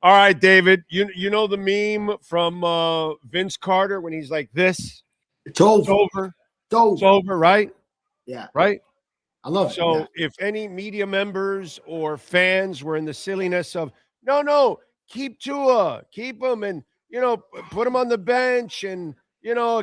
All right, David. You know the meme from Vince Carter when he's like this? It's over. It's over. It's over. It's over, right? Yeah. Right? I love it. So if any media members or fans were in the silliness of, no, keep Tua, keep him and, put him on the bench and,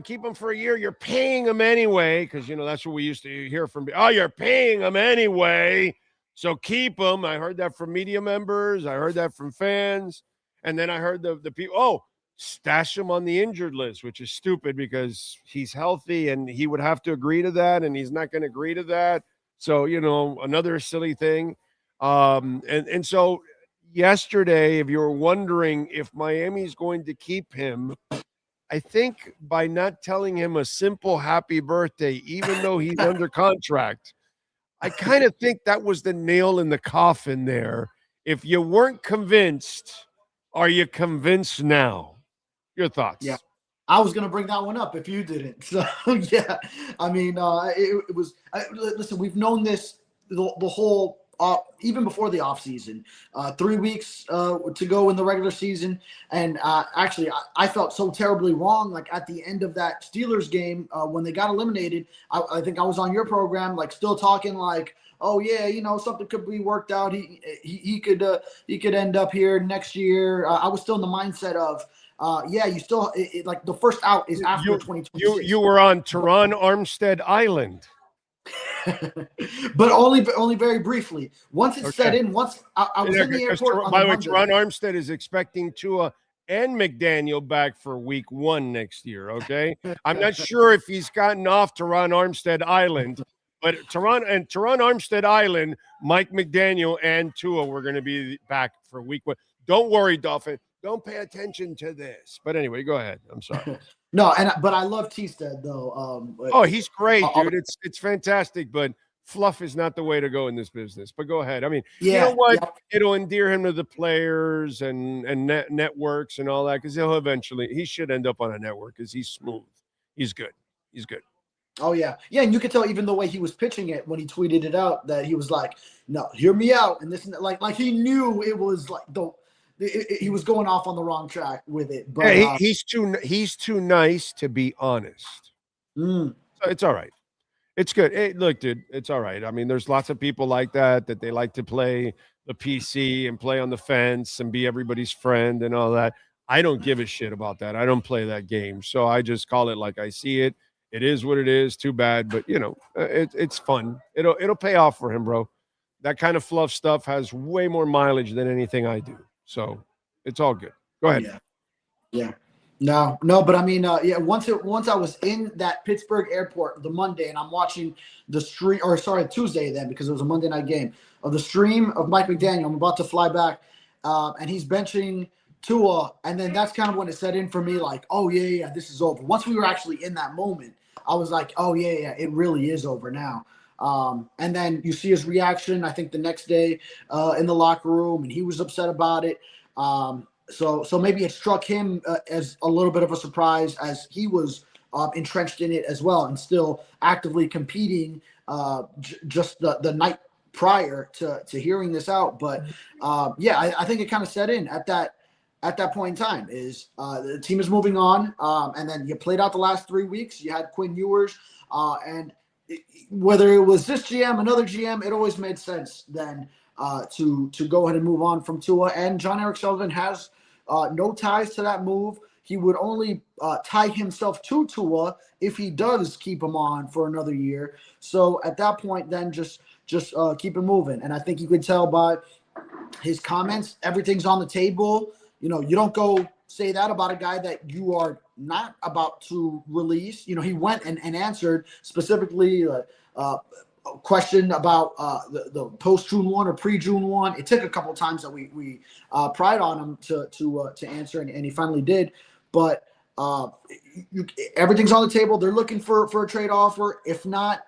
keep him for a year. You're paying him anyway because, that's what we used to hear from. Oh, you're paying him anyway. So keep him. I heard that from media members. I heard that from fans. And then I heard the people, stash him on the injured list, which is stupid because he's healthy and he would have to agree to that. And he's not going to agree to that. So, another silly thing. And so yesterday, if you were wondering if Miami's going to keep him, I think by not telling him a simple happy birthday, even though he's under contract, I kind of think that was the nail in the coffin there. If you weren't convinced, are you convinced now? Your thoughts? Yeah. I was going to bring that one up if you didn't. So, yeah, I mean, it was listen, we've known this the whole even before the offseason, 3 weeks to go in the regular season. And actually, I felt so terribly wrong. Like at the end of that Steelers game, when they got eliminated, I think I was on your program, like still talking like, oh yeah, something could be worked out. He could end up here next year. I was still in the mindset of, you still like the first out is after 2026. You were on Tehran Armstead Island. But only very briefly. Once it set in, once I was in the airport. By the way, Tehran Armstead is expecting Tua and McDaniel back for week 1 next year. Okay, I'm not sure if he's gotten off Tehran Armstead Island, but Tehran Armstead Island, Mike McDaniel and Tua were going to be back for week 1. Don't worry, Dolphin. Don't pay attention to this. But anyway, go ahead. I'm sorry. No, but I love Teestead though. He's great, dude. It's fantastic, but fluff is not the way to go in this business. But go ahead. I mean, you know what? Yeah. It'll endear him to the players and networks and all that because he should end up on a network because he's smooth. He's good. Oh yeah, and you could tell even the way he was pitching it when he tweeted it out that he was like, "No, hear me out," and this and that. Like he knew it was like he was going off on the wrong track with it. But he's too nice to be honest. So it's all right. It's good. Hey, look, dude, it's all right. I mean, there's lots of people like that they like to play the PC and play on the fence and be everybody's friend and all that. I don't give a shit about that. I don't play that game. So I just call it like I see it. It is what it is. Too bad, but it's fun. It'll pay off for him, bro. That kind of fluff stuff has way more mileage than anything I do. So it's all good. Go ahead. Yeah. No, but I mean, once I was in that Pittsburgh airport the Monday and I'm watching the stream, Tuesday then, because it was a Monday night game, of the stream of Mike McDaniel. I'm about to fly back and he's benching Tua. And then that's kind of when it set in for me, like, oh yeah, this is over. Once we were actually in that moment, I was like, oh yeah, it really is over now. And then you see his reaction, I think the next day in the locker room, and he was upset about it. So maybe it struck him as a little bit of a surprise as he was entrenched in it as well and still actively competing just the night prior to hearing this out. But I think it kind of set in at that point in time is the team is moving on. And then you played out the last 3 weeks. You had Quinn Ewers and whether it was this GM, another GM, it always made sense then to go ahead and move on from Tua. And John Eric Sullivan has no ties to that move. He would only tie himself to Tua if he does keep him on for another year. So at that point, then just keep it moving. And I think you could tell by his comments, everything's on the table. You don't go say that about a guy that you are not about to release. He went and answered specifically a question about the post-June 1 or pre-June 1. It took a couple of times that we pried on him to answer, and he finally did. But everything's on the table. They're looking for a trade offer. If not,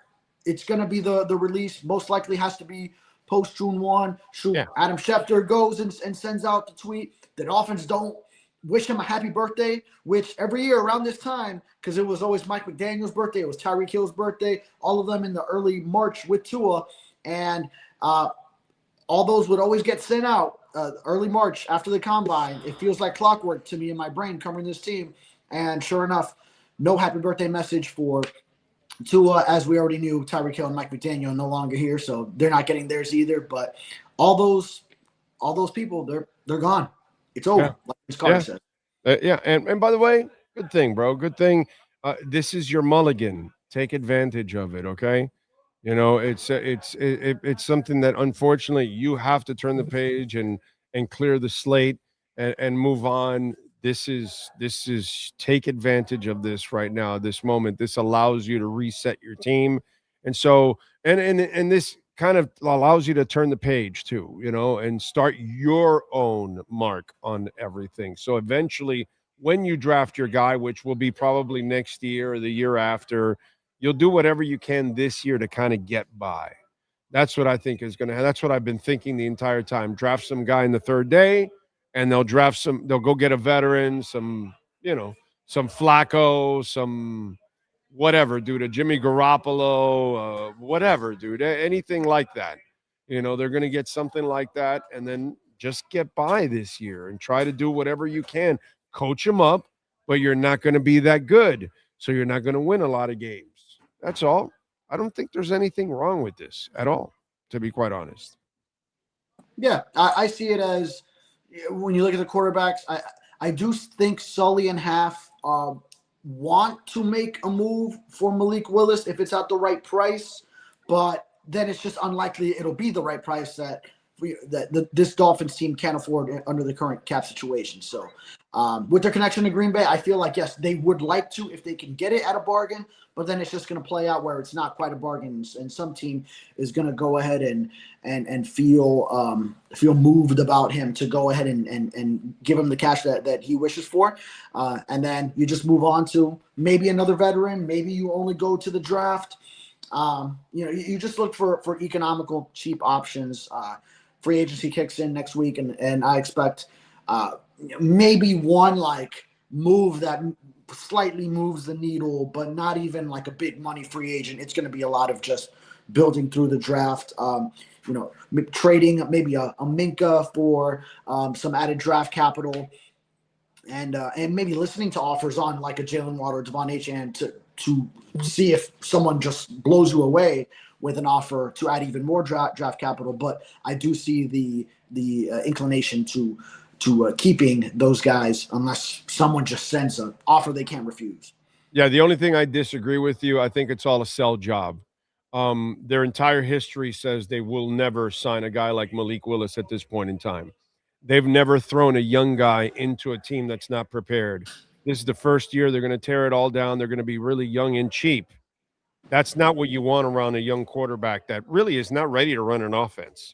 it's going to be the release. Most likely has to be post-June 1. Yeah. Adam Schefter goes and sends out the tweet. The Dolphins don't wish him a happy birthday, which every year around this time, because it was always Mike McDaniel's birthday, it was Tyreek Hill's birthday, all of them in the early March with Tua, and all those would always get sent out. early March after the combine. It feels like clockwork to me in my brain covering this team. And sure enough, no happy birthday message for Tua, as we already knew. Tyreek Hill and Mike McDaniel no longer here, so they're not getting theirs either. But all those people, they're gone. It's over, Yeah. like Chris Carter said. Yeah. And by the way, good thing, bro. Good thing. This is your mulligan. Take advantage of it. Okay. You know, it's something that unfortunately you have to turn the page and clear the slate and move on. This is take advantage of this right now, this moment. This allows you to reset your team. And so and this kind of allows you to turn the page too, you know, and start your own mark on everything. So eventually when you draft your guy, which will be probably next year or the year after, you'll do whatever you can this year to kind of get by. That's what I think is going to. That's what I've been thinking the entire time. Draft some guy in the third day, and they'll draft some. They'll go get a veteran, some some Flacco, some whatever, dude, a Jimmy Garoppolo, whatever, dude, anything like that. You know, they're going to get something like that, and then just get by this year and try to do whatever you can. Coach them up, but you're not going to be that good, so you're not going to win a lot of games. That's all. I don't think there's anything wrong with this at all, to be quite honest. Yeah, I see it as when you look at the quarterbacks, I do think Sully and Half want to make a move for Malik Willis if it's at the right price, but then it's just unlikely it'll be the right price that this Dolphins team can't afford under the current cap situation. So with their connection to Green Bay, I feel like, yes, they would like to if they can get it at a bargain, but then it's just going to play out where it's not quite a bargain, and some team is going to go ahead and feel moved about him to go ahead and give him the cash that he wishes for, and then you just move on to maybe another veteran. Maybe you only go to the draft. You just look for economical, cheap options. Free agency kicks in next week, and I expect maybe one like move that slightly moves the needle, but not even like a big money free agent. It's going to be a lot of just building through the draft. Trading maybe a Minka for some added draft capital, and maybe listening to offers on like a Jalen Waddle or Devon Achane to see if someone just blows you away with an offer to add even more draft capital. But I do see the inclination to keeping those guys unless someone just sends an offer they can't refuse. Yeah, the only thing I disagree with you, I think it's all a sell job. Their entire history says they will never sign a guy like Malik Willis at this point in time. They've never thrown a young guy into a team that's not prepared. This is the first year they're going to tear it all down. They're going to be really young and cheap. That's not what you want around a young quarterback that really is not ready to run an offense.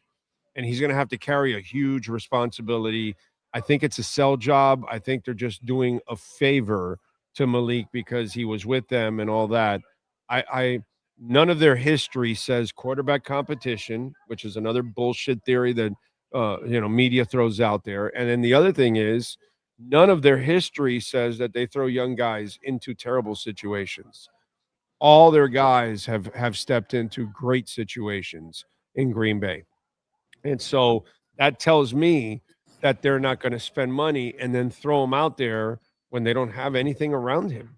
And he's going to have to carry a huge responsibility. I think it's a sell job. I think they're just doing a favor to Malik because he was with them and all that. I none of their history says quarterback competition, which is another bullshit theory that media throws out there. And then the other thing is none of their history says that they throw young guys into terrible situations. All their guys have stepped into great situations in Green Bay. And so that tells me that they're not going to spend money and then throw him out there when they don't have anything around him.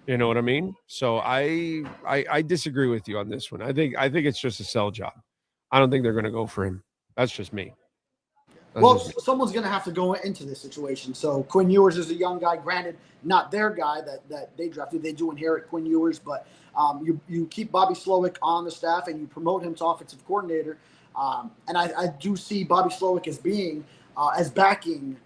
You know what I mean? So I disagree with you on this one. I think it's just a sell job. I don't think they're going to go for him. That's just me. Someone's going to have to go into this situation. So Quinn Ewers is a young guy, granted, not their guy that they drafted. They do inherit Quinn Ewers, but you keep Bobby Slowick on the staff and you promote him to offensive coordinator. And I do see Bobby Slowick as being as backing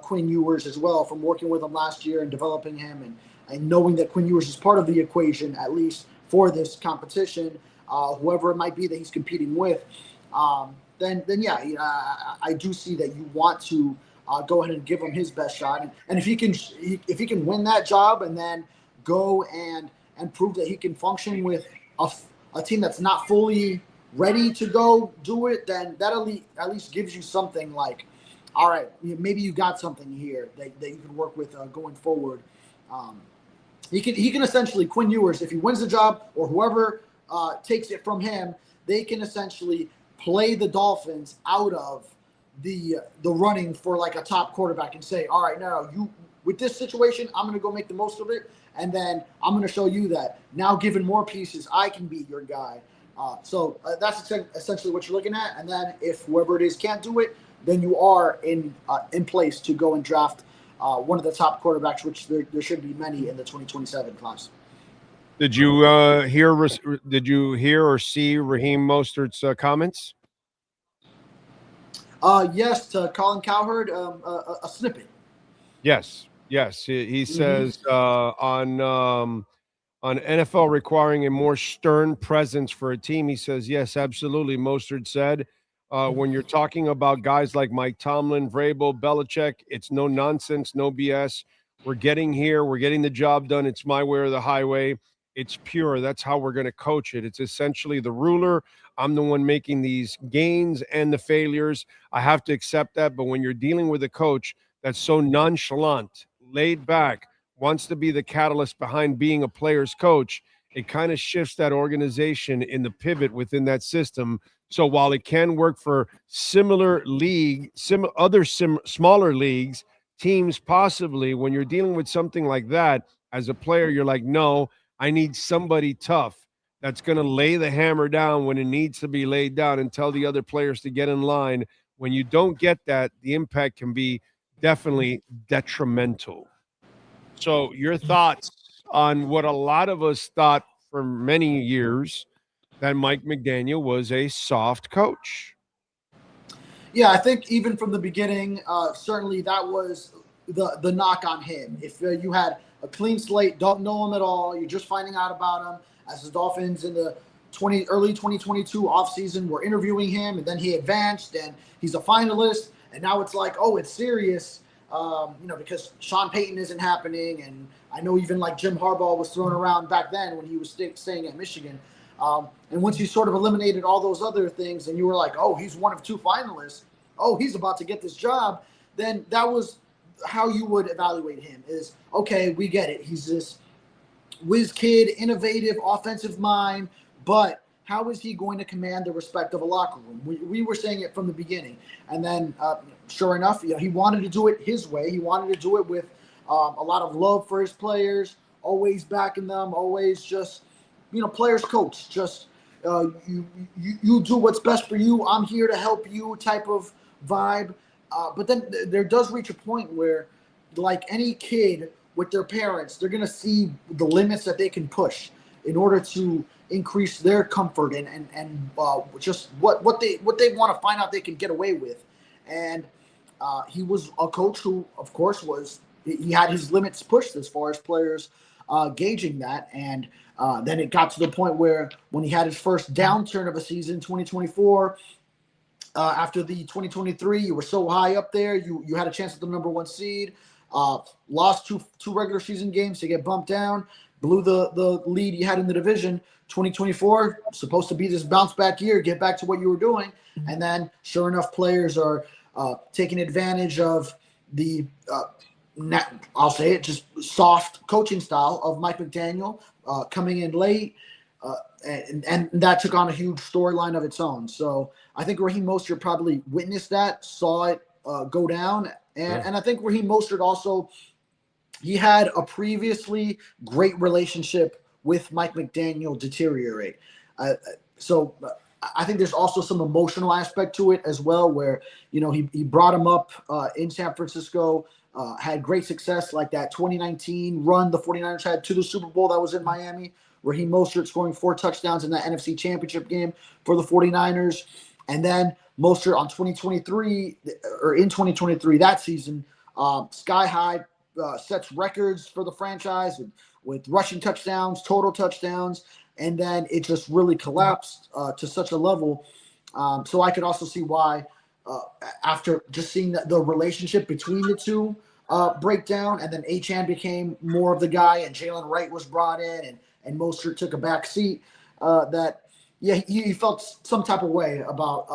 Quinn Ewers as well, from working with him last year and developing him and knowing that Quinn Ewers is part of the equation, at least for this competition, whoever it might be that he's competing with. Then I do see that you want to go ahead and give him his best shot, and if he can win that job and then go and prove that he can function with a team that's not fully ready to go do it, then that at least gives you something like, all right, maybe you got something here that you can work with going forward. He can essentially, Quinn Ewers, if he wins the job or whoever takes it from him, they can essentially play the Dolphins out of the running for like a top quarterback and say, all right, now you with this situation, I'm going to go make the most of it, and then I'm going to show you that now, given more pieces, I can be your guy. So that's essentially what you're looking at. And then if whoever it is can't do it, then you are in place to go and draft one of the top quarterbacks, which there should be many in the 2027 class. Did you hear or see Raheem Mostert's comments? Yes, to Colin Cowherd, a snippet. Yes. He says on NFL requiring a more stern presence for a team. He says, yes, absolutely. Mostert said, when you're talking about guys like Mike Tomlin, Vrabel, Belichick, it's no nonsense, no BS. We're getting here. We're getting the job done. It's my way or the highway. It's pure. That's how we're going to coach it. It's essentially the ruler. I'm the one making these gains and the failures. I have to accept that. But when you're dealing with a coach that's so nonchalant, laid back, wants to be the catalyst behind being a player's coach, it kind of shifts that organization in the pivot within that system. So while it can work for smaller leagues, teams possibly, when you're dealing with something like that, as a player, you're like, no, I need somebody tough that's going to lay the hammer down when it needs to be laid down and tell the other players to get in line. When you don't get that, the impact can be definitely detrimental. So your thoughts on what a lot of us thought for many years, that Mike McDaniel was a soft coach? Yeah, I think even from the beginning, certainly that was the knock on him. If you had a clean slate, don't know him at all, you're just finding out about him, as the Dolphins in the early 2022 offseason were interviewing him, and then he advanced, and he's a finalist, and now it's like, oh, it's serious, because Sean Payton isn't happening, and I know even like Jim Harbaugh was thrown around back then when he was staying at Michigan. And once you sort of eliminated all those other things and you were like, oh, he's one of two finalists, oh, he's about to get this job, then that was how you would evaluate him is, okay, we get it. He's this whiz kid, innovative, offensive mind, but how is he going to command the respect of a locker room? We were saying it from the beginning. And then, sure enough, he wanted to do it his way. He wanted to do it with a lot of love for his players, always backing them, always just, players coach, just you do what's best for you. I'm here to help you type of vibe. But then there does reach a point where, like any kid with their parents, they're going to see the limits that they can push in order to increase their comfort and just what they want to find out they can get away with. And he was a coach who, of course, he had his limits pushed as far as players gauging that. And then it got to the point where when he had his first downturn of a season, 2024, after the 2023, you were so high up there, you had a chance at the number one seed, lost two regular season games to get bumped down, blew the lead you had in the division. 2024, supposed to be this bounce back year, get back to what you were doing. And then sure enough, players are taking advantage of the, I'll say it, just soft coaching style of Mike McDaniel, coming in late. And that took on a huge storyline of its own. So I think Raheem Mostert probably witnessed that, saw it go down. And I think Raheem Mostert also, he had a previously great relationship with Mike McDaniel deteriorate. So I think there's also some emotional aspect to it as well, where, he brought him up in San Francisco, had great success, like that 2019 run the 49ers had to the Super Bowl that was in Miami. Raheem Mostert scoring 4 touchdowns in that NFC Championship game for the 49ers. And then Mostert in 2023, that season, sky high, sets records for the franchise with rushing touchdowns, total touchdowns, and then it just really collapsed to such a level. So I could also see why, after just seeing the relationship between the two break down, and then Achane became more of the guy, and Jalen Wright was brought in, and Mostert took a back seat, he felt some type of way about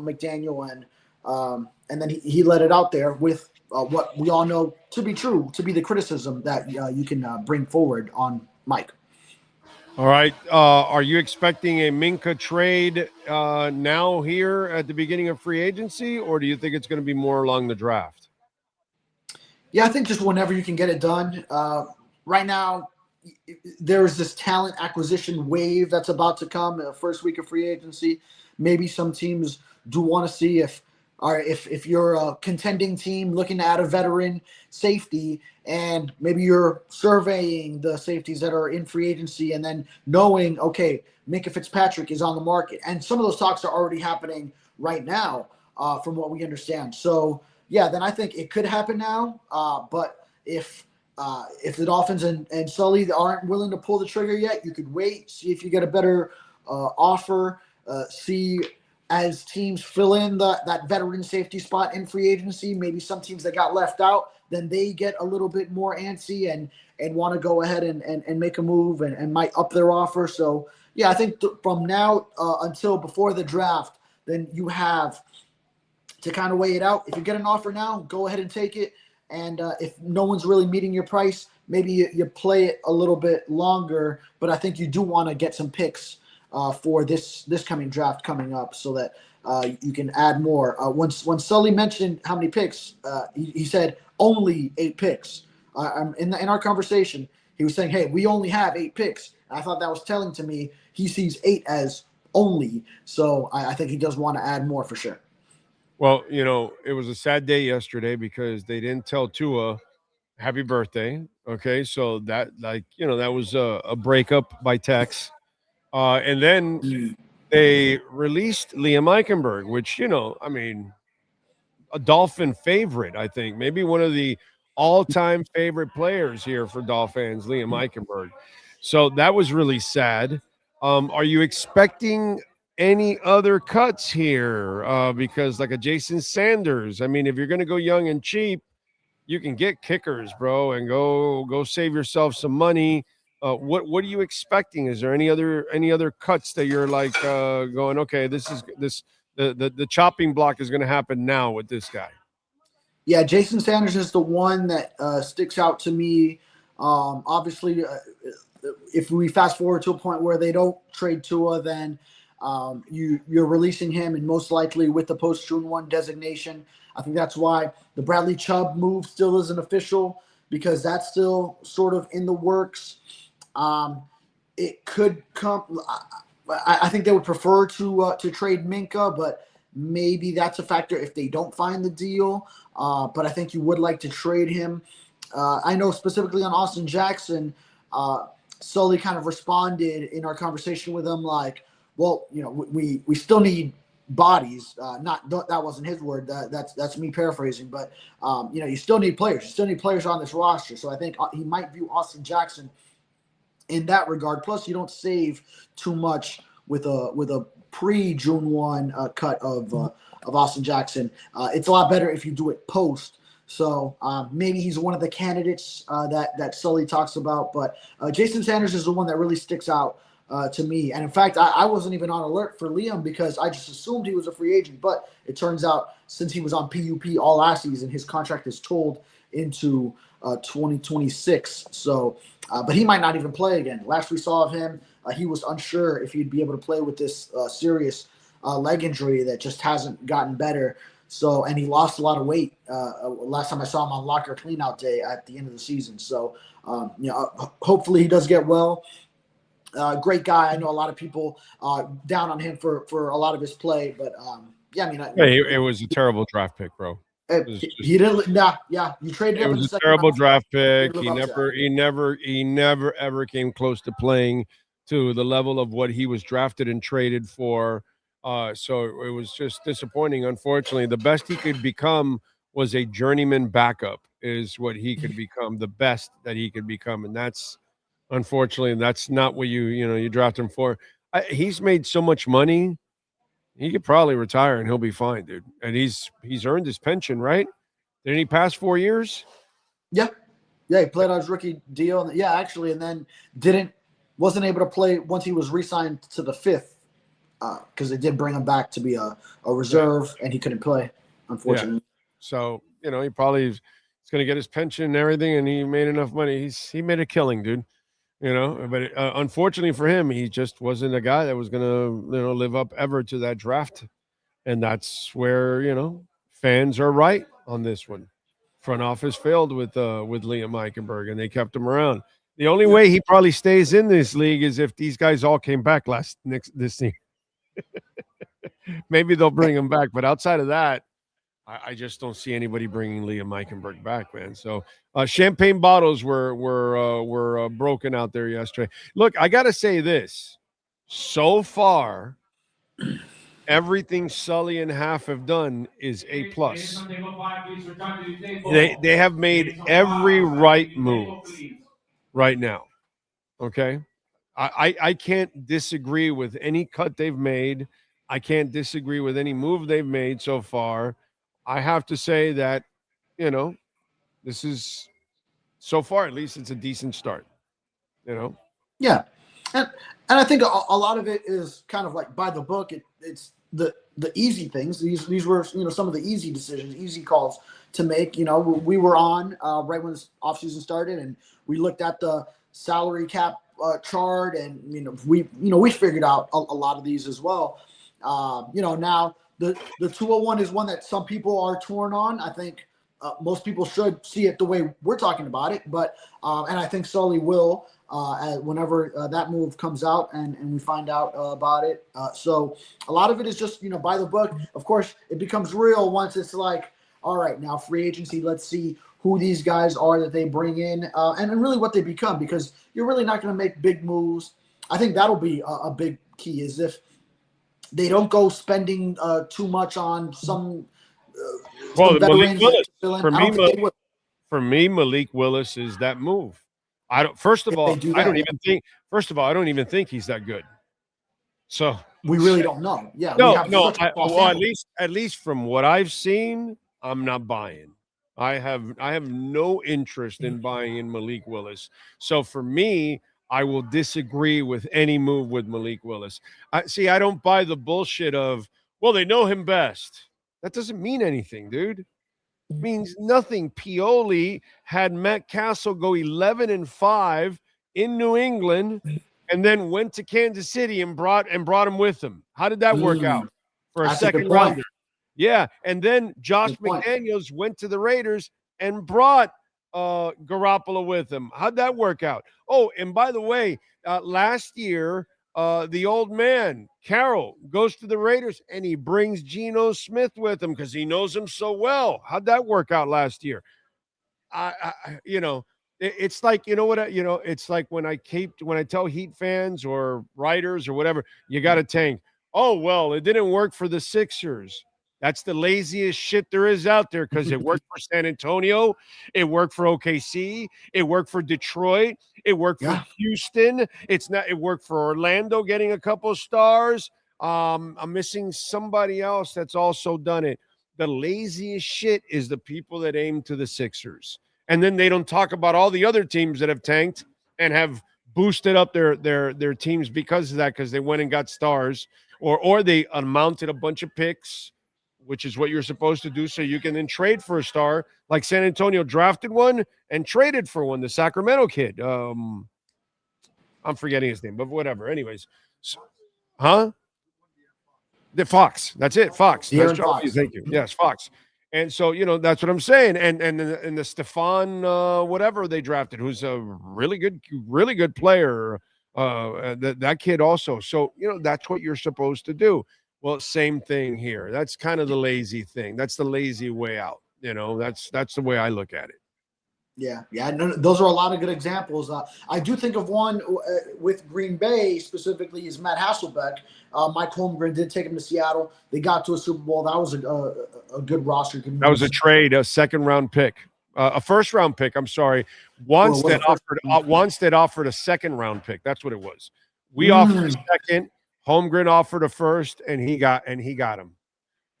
McDaniel, and then he let it out there with what we all know to be true, to be the criticism that you can bring forward on Mike. All right. Are you expecting a Minka trade now here at the beginning of free agency, or do you think it's going to be more along the draft? Yeah, I think just whenever you can get it done. Right now, there's this talent acquisition wave that's about to come. First week of free agency, maybe some teams do want to see if you're a contending team looking to add a veteran safety, and maybe you're surveying the safeties that are in free agency, and then knowing, okay, Minka Fitzpatrick is on the market, and some of those talks are already happening right now, from what we understand. So yeah, then I think it could happen now. But if the Dolphins and Sully aren't willing to pull the trigger yet, you could wait, see if you get a better offer, see as teams fill in that veteran safety spot in free agency. Maybe some teams that got left out, then they get a little bit more antsy and want to go ahead and make a move and might up their offer. So yeah, I think from now until before the draft, then you have to kind of weigh it out. If you get an offer now, go ahead and take it. And if no one's really meeting your price, maybe you play it a little bit longer. But I think you do want to get some picks for this coming draft coming up, so that you can add more. When Sully mentioned how many picks, he said only 8 picks. In our conversation, he was saying, "Hey, we only have 8 picks." And I thought that was telling to me he sees 8 as only. So I think he does want to add more for sure. Well, it was a sad day yesterday because they didn't tell Tua happy birthday. Okay, so that that was a breakup by text, and then they released Liam Eichenberg, which I mean, a Dolphin favorite, I think, maybe one of the all-time favorite players here for Dolphins, Liam Eichenberg. So that was really sad. Are you expecting any other cuts here? Because like a Jason Sanders, I mean, if you're going to go young and cheap, you can get kickers, bro, and go save yourself some money. What are you expecting? Is there any other cuts that you're like going? Okay, the chopping block is going to happen now with this guy. Yeah, Jason Sanders is the one that sticks out to me. Obviously, if we fast forward to a point where they don't trade Tua, then you're releasing him, and most likely with the post June 1 designation. I think that's why the Bradley Chubb move still isn't official, because that's still sort of in the works. It could come. I think they would prefer to trade Minka, but maybe that's a factor if they don't find the deal. But I think you would like to trade him. I know specifically on Austin Jackson, Sully kind of responded in our conversation with him like, well, we still need bodies. That wasn't his word. That's me paraphrasing. But you still need players. You still need players on this roster. So I think he might view Austin Jackson in that regard. Plus, you don't save too much with a pre-June 1 cut of Austin Jackson. It's a lot better if you do it post. So maybe he's one of the candidates that Sully talks about. But Jason Sanders is the one that really sticks out to me. And in fact, I wasn't even on alert for Liam because I just assumed he was a free agent. But it turns out since he was on PUP all last season, his contract is tolled into 2026. So, but he might not even play again. Last we saw of him, he was unsure if he'd be able to play with this serious leg injury that just hasn't gotten better. So, and he lost a lot of weight. Last time I saw him on locker cleanout day at the end of the season. So, hopefully he does get well. Great guy. I know a lot of people down on him for a lot of his play, but yeah, I mean, it was a terrible draft pick, bro. He didn't. Nah, yeah, you traded him. It was a terrible draft pick. He never ever came close to playing to the level of what he was drafted and traded for. So it was just disappointing. Unfortunately, the best he could become was a journeyman backup. Is what he could become, the best that he could become, and that's unfortunately that's not what you draft him for. He's made so much money. He could probably retire and he'll be fine, dude. And he's earned his pension, right? Didn't he pass 4 years? Yeah. He played on his rookie deal. Yeah, actually, and then wasn't able to play once he was re-signed to the 5th because they did bring him back to be a reserve, and he couldn't play, unfortunately. Yeah. So he probably is going to get his pension and everything, and he made enough money. He made a killing, dude. You know, but unfortunately for him, he just wasn't a guy that was going to, live up ever to that draft. And that's where, fans are right on this one. Front office failed with Liam Eichenberg, and they kept him around. The only way he probably stays in this league is if these guys all came back this season. Maybe they'll bring him back, but outside of that, I just don't see anybody bringing Liam Eichenberg back, man. So champagne bottles were broken out there yesterday. Look, I got to say this. So far, everything Sully and Half have done is A+. They have made every right move right now. Okay? I can't disagree with any cut they've made. I can't disagree with any move they've made so far. I have to say that, this is, so far at least, it's a decent start. Yeah, and I think a lot of it is kind of like by the book. It's the easy things. These were some of the easy decisions, easy calls to make. We were on right when this offseason started, and we looked at the salary cap chart, and we figured out a lot of these as well. Now the 201 is one that some people are torn on. I think most people should see it the way we're talking about it, but and I think Sully will whenever that move comes out and we find out about it. So a lot of it is just by the book. Of course, it becomes real once it's like, all right, now free agency. Let's see who these guys are that they bring in, and really what they become, because you're really not going to make big moves. I think that'll be a big key, is if they don't go spending too much on some. Malik Willis. For me, Malik Willis is that move. I don't. First of all, I don't even think he's that good. So we really don't know. Yeah. No. At least from what I've seen, I'm not buying. I have no interest in buying in Malik Willis. So for me, I will disagree with any move with Malik Willis. I don't buy the bullshit of, well, they know him best. That doesn't mean anything, dude. It means nothing. Pioli had Matt Castle go 11-5 in New England, and then went to Kansas City and brought him with him. How did that work out for a second rounder? Yeah, and then Josh McDaniels went to the Raiders and brought Garoppolo with him. How'd that work out? Oh, and by the way, last year, the old man, Carroll, goes to the Raiders and he brings Geno Smith with him because he knows him so well. How'd that work out last year? It's like, it's like when I tell Heat fans or writers or whatever, you got to tank. Oh, well, it didn't work for the Sixers. That's the laziest shit there is out there, because it worked for San Antonio. It worked for OKC. It worked for Detroit. It worked for Houston. It worked for Orlando getting a couple of stars. I'm missing somebody else that's also done it. The laziest shit is the people that aim to the Sixers. And then they don't talk about all the other teams that have tanked and have boosted up their teams because of that, because they went and got stars, or they mounted a bunch of picks, which is what you're supposed to do, so you can then trade for a star. Like San Antonio drafted one and traded for one, the Sacramento kid. I'm forgetting his name, but whatever. Anyways, the Fox. That's it, Fox. Fox. Thank you. Yes, Fox. And so, that's what I'm saying. And the Stefan whatever they drafted, who's a really good player. That kid also. So, that's what you're supposed to do. Well, same thing here. That's kind of the lazy thing. That's the lazy way out. That's the way I look at it. Yeah. Those are a lot of good examples. I do think of one with Green Bay specifically is Matt Hasselbeck. Mike Holmgren did take him to Seattle. They got to a Super Bowl. That was a good roster. That was a trade, a second-round pick. A first-round pick, I'm sorry. Wannstedt offered a second-round pick. That's what it was. We offered a second. Holmgren offered a first, and he got him.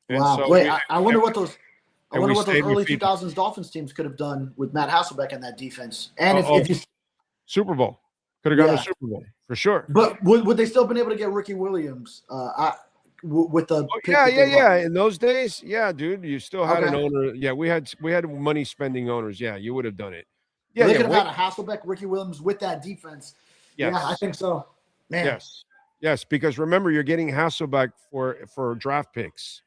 And wow! so wait, I wonder what those early 2000s Dolphins teams could have done with Matt Hasselbeck and that defense. And if you Super Bowl, could have gone to Super Bowl for sure. But would they still been able to get Ricky Williams? With the in those days, dude, you still had an owner. Yeah, we had money spending owners. Yeah, you would have done it. Yeah, they could have had a Hasselbeck, Ricky Williams with that defense. Yes. Yeah, I think so. Man. Yes, because remember, you're getting Hasselbeck for draft picks,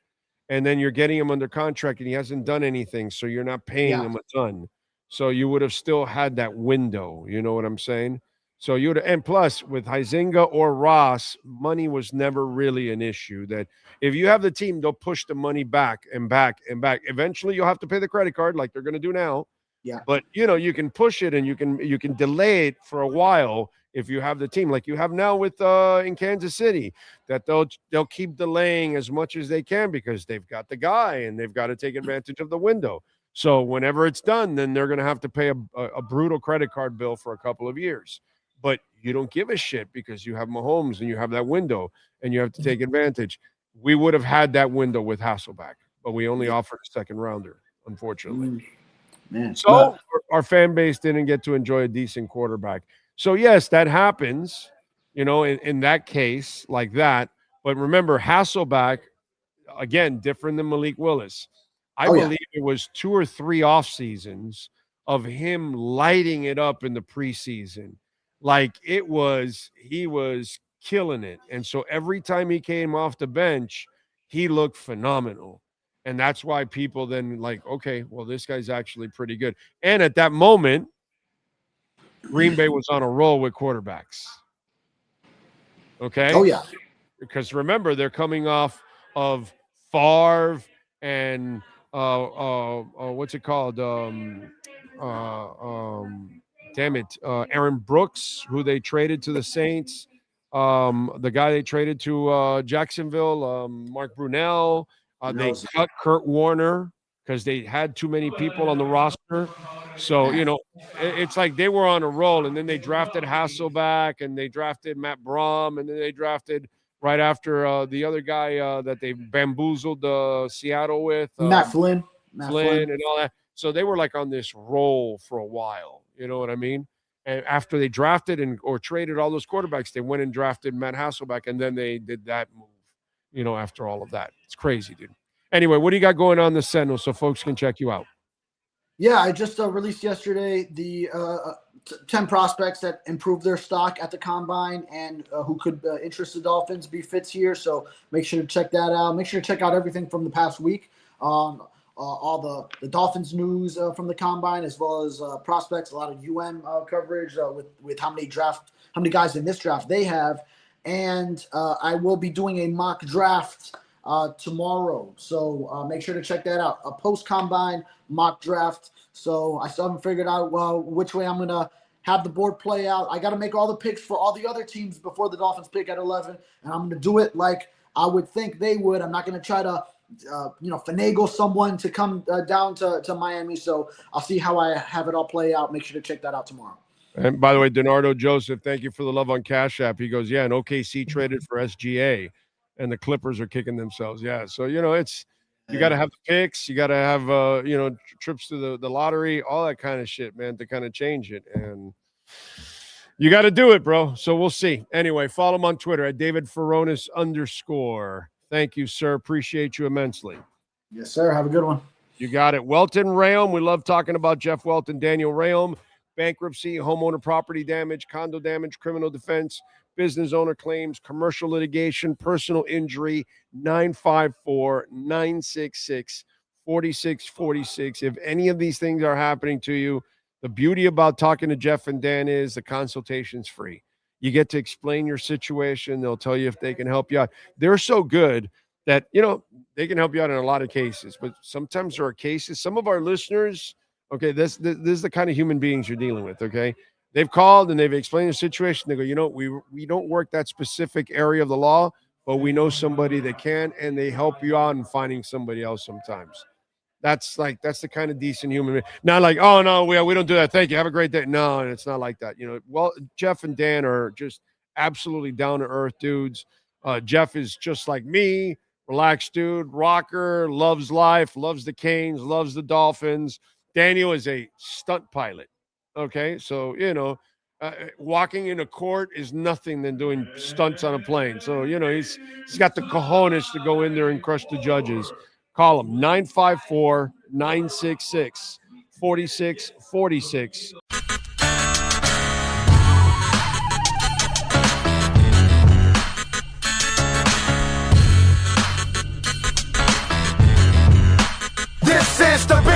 and then you're getting him under contract, and he hasn't done anything, so you're not paying Yeah. him a ton. So you would have still had that window. You know what I'm saying? So you would, and plus with Huizinga or Ross, money was never really an issue. That if you have the team, they'll push the money back and back and back. Eventually, you'll have to pay the credit card like they're going to do now. Yeah. But you can push it and you can delay it for a while if you have the team like you have now with in Kansas City, that they'll keep delaying as much as they can because they've got the guy and they've got to take advantage of the window. So whenever it's done, then they're going to have to pay a brutal credit card bill for a couple of years. But you don't give a shit because you have Mahomes and you have that window and you have to take advantage. We would have had that window with Hasselbeck, but we only offered a second rounder, unfortunately. Man. So our fan base didn't get to enjoy a decent quarterback. So yes, that happens, in that case like that. But remember, Hasselbeck, again, different than Malik Willis. I believe it was 2 or 3 off seasons of him lighting it up in the preseason. Like he was killing it. And so every time he came off the bench, he looked phenomenal. And that's why people then like, okay, well, this guy's actually pretty good. And at that moment, Green Bay was on a roll with quarterbacks. Okay? Oh, yeah. Because remember, they're coming off of Favre and what's it called? Aaron Brooks, who they traded to the Saints. The guy they traded to Jacksonville, Mark Brunell. They cut Kurt Warner because they had too many people on the roster. So, it's like they were on a roll, and then they drafted Hasselbeck, and they drafted Matt Brom, and then they drafted right after the other guy that they bamboozled Seattle with. Matt Flynn. Flynn and all that. So they were like on this roll for a while. You know what I mean? And after they drafted or traded all those quarterbacks, they went and drafted Matt Hasselbeck, and then they did that move, after all of that. It's crazy, dude. Anyway, what do you got going on the Sentinel so folks can check you out? Yeah, I just released yesterday the 10 prospects that improved their stock at the Combine and who could interest the Dolphins be fits here. So make sure to check that out. Make sure to check out everything from the past week. All the Dolphins news from the Combine, as well as prospects, a lot of coverage with how many guys in this draft they have. And I will be doing a mock draft tomorrow. So make sure to check that out. A post-Combine mock draft. So I still haven't figured out which way I'm going to have the board play out. I got to make all the picks for all the other teams before the Dolphins pick at 11. And I'm going to do it like I would think they would. I'm not going to try to finagle someone to come down to Miami. So I'll see how I have it all play out. Make sure to check that out tomorrow. And by the way, Donardo Joseph, thank you for the love on Cash App. He goes, and OKC traded for SGA, and the Clippers are kicking themselves. Yeah, so, it's you got to have the picks. You got to have, trips to the lottery, all that kind of shit, man, to kind of change it. And you got to do it, bro. So we'll see. Anyway, follow him on Twitter at Furones _ Thank you, sir. Appreciate you immensely. Yes, sir. Have a good one. You got it. Welt Rheaume. We love talking about Jeff Welt and Daniel Rheaume. Bankruptcy, homeowner property damage, condo damage, criminal defense, business owner claims, commercial litigation, personal injury, 954-966-4646. If any of these things are happening to you, the beauty about talking to Jeff and Dan is the consultation's free. You get to explain your situation. They'll tell you if they can help you out. They're so good that, they can help you out in a lot of cases. But sometimes there are cases, some of our listeners, okay, this is the kind of human beings you're dealing with, okay? They've called and they've explained their situation. They go, we don't work that specific area of the law, but we know somebody that can, and they help you out in finding somebody else sometimes. That's the kind of decent human being. Not like, oh, no, we don't do that. Thank you. Have a great day. No, and it's not like that. Well, Jeff and Dan are just absolutely down-to-earth dudes. Jeff is just like me, relaxed dude, rocker, loves life, loves the Canes, loves the Dolphins. Daniel is a stunt pilot. Okay, so, walking in a court is nothing than doing stunts on a plane. So, he's got the cojones to go in there and crush the judges. Call him 954-966-4646. chance to be